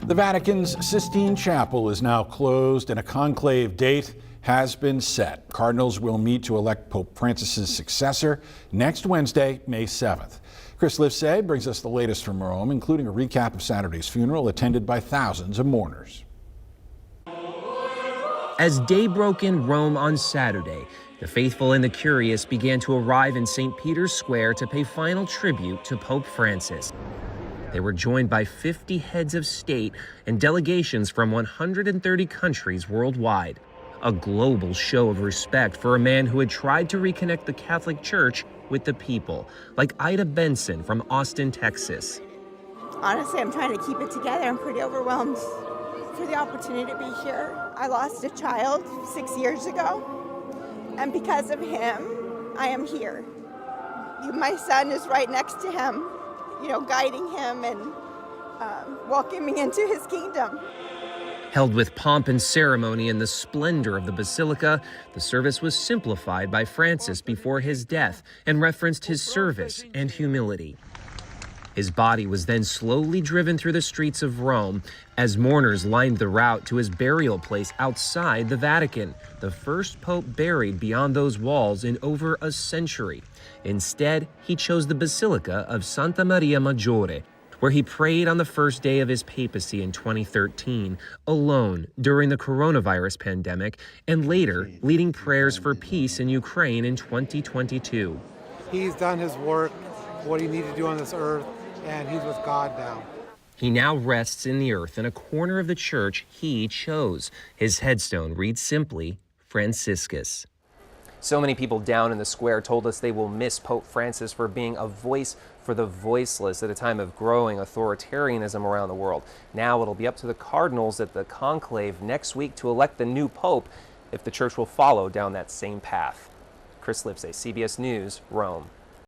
The Vatican's Sistine Chapel is now closed and a conclave date has been set. Cardinals will meet to elect Pope Francis's successor next Wednesday, May 7th. Chris Livesay brings us the latest from Rome, including a recap of Saturday's funeral attended by thousands of mourners. As day broke in Rome on Saturday, the faithful and the curious began to arrive in St. Peter's Square to pay final tribute to Pope Francis. They were joined by 50 heads of state and delegations from 130 countries worldwide. A global show of respect for a man who had tried to reconnect the Catholic Church with the people, like Ida Benson from Austin, Texas. Honestly, I'm trying to keep it together. I'm pretty overwhelmed for the opportunity to be here. I lost a child 6 years ago, and because of him, I am here. My son is right next to him, guiding him and welcoming into his kingdom. Held with pomp and ceremony in the splendor of the Basilica, the service was simplified by Francis before his death and referenced his service and humility. His body was then slowly driven through the streets of Rome as mourners lined the route to his burial place outside the Vatican, the first pope buried beyond those walls in over a century. Instead, he chose the Basilica of Santa Maria Maggiore, where he prayed on the first day of his papacy in 2013, alone during the coronavirus pandemic, and later leading prayers for peace in Ukraine in 2022. He's done his work, what he needed to do on this earth, and he's with God now. He now rests in the earth in a corner of the church he chose. His headstone reads simply, Franciscus. So many people down in the square told us they will miss Pope Francis for being a voice for the voiceless at a time of growing authoritarianism around the world. Now it'll be up to the cardinals at the conclave next week to elect the new pope if the church will follow down that same path. Chris Livesay, CBS News, Rome.